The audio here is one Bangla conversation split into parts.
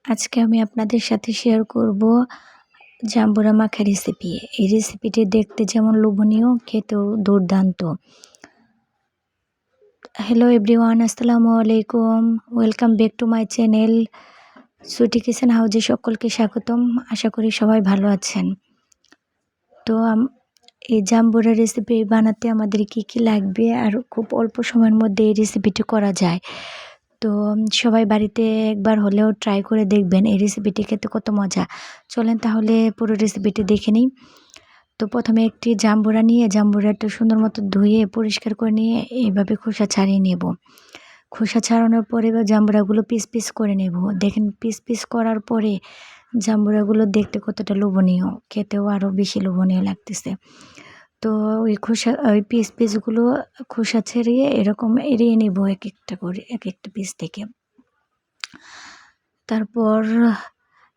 আজকে আমি আপনাদের সাথে শেয়ার করব জাম্বুরা মাখা রেসিপি। এই রেসিপিটি দেখতে যেমন লোভনীয়, খেতেও দুর্দান্ত। হ্যালো এভরিওয়ান, আসসালামু আলাইকুম। Welcome back to my channel Sweety Kitchen হাউজে সকলকে স্বাগতম। আশা করি সবাই ভালো আছেন। তো এই জাম্বুরা রেসিপি বানাতে আমাদের কি লাগবে আর খুব অল্প সময়ের মধ্যে এই রেসিপিটি করা যায়। তো সবাই বাড়িতে একবার হলেও ট্রাই করে দেখবেন, এই রেসিপিটি খেতে কত মজা। চলেন তাহলে পুরো রেসিপিটি দেখে নিই। তো প্রথমে একটি জাম্বুরা নিয়ে জাম্বুরাটা সুন্দর মতো ধুয়ে পরিষ্কার করে নিয়ে এইভাবে খোসা ছাড়িয়ে নেব। খোসা ছাড়ানোর পরে এবার জাম্বুরাগুলো পিস পিস করে নেব। দেখেন পিস পিস করার পরে জাম্বুরাগুলো দেখতে কতটা লোভনীয়, খেতেও আরও বেশি লোভনীয় লাগতেছে। তো ওই পিসগুলো খোসা ছাড়িয়ে এরকম এড়িয়ে নেব এক একটা করে, এক একটা পিস থেকে। তারপর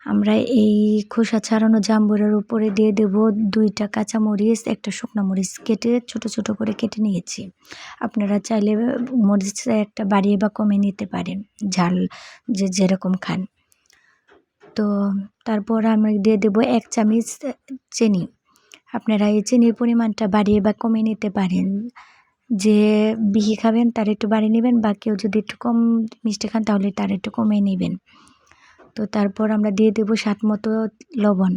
আমরা এই খোসা ছাড়ানো জাম্বুরার উপরে দিয়ে দেব 2টা কাঁচামরিচ, একটা শুকনো মরিচ কেটে ছোট ছোট করে কেটে নিয়েছি। আপনারা চাইলে মরিচ একটা বাড়িয়ে বা কমিয়ে নিতে পারেন, ঝাল যেরকম খান। তো তারপর আমরা দিয়ে দেব 1 চামচ চিনি। আপনারা এই চিনির পরিমাণটা বাড়িয়ে বা কমিয়ে নিতে পারেন। যে বিহি খাবেন তার একটু বাড়িয়ে নেবেন, বা কেউ যদি একটু কম মিষ্টি খান তাহলে তার একটু কমিয়ে নেবেন। তো তারপর আমরা দিয়ে দেব স্বাদ মতো লবণ।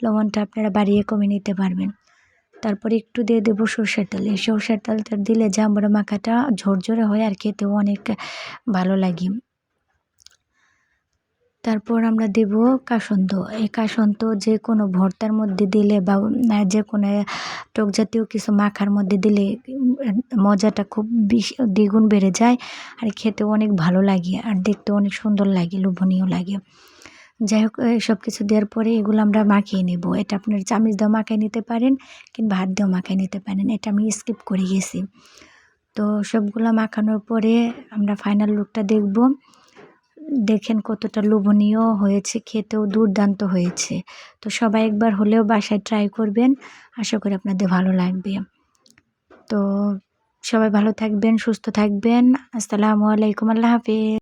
লবণটা আপনারা বাড়িয়ে কমিয়ে নিতে পারবেন। তারপরে একটু দিয়ে দেব সরষের তেল। এই সরষের তেলটা দিলে জাম্বুরা মাখাটা ঝরঝরে হয় আর খেতেও অনেক ভালো লাগে। তারপর আমরা দেব কাসন্দ। এই কাসন্দ যে কোনো ভর্তার মধ্যে দিলে বা যে কোনো টক জাতীয় কিছু মাখার মধ্যে দিলে মজাটা খুব দ্বিগুণ বেড়ে যায় আর খেতেও অনেক ভালো লাগে আর দেখতেও অনেক সুন্দর লাগে, লোভনীয় লাগে। যাই হোক, সব কিছু দেওয়ার পরে এগুলো আমরা মাখিয়ে নেব। এটা আপনার চামচ দিয়েও মাখিয়ে নিতে পারেন কিংবা হাত দিয়েও মাখিয়ে নিতে পারেন, এটা আমি স্কিপ করে গেছি। তো সবগুলো মাখানোর পরে আমরা ফাইনাল লুকটা দেখব। দেখেন কতটা লোভনীয় হয়েছে, খেতেও দুর্দান্ত হয়েছে। তো সবাই একবার হলেও বাসায় ট্রাই করবেন, আশা করি আপনাদের ভালো লাগবে। তো সবাই ভালো থাকবেন, সুস্থ থাকবেন। আসসালামু আলাইকুম, আল্লাহ হাফেজ।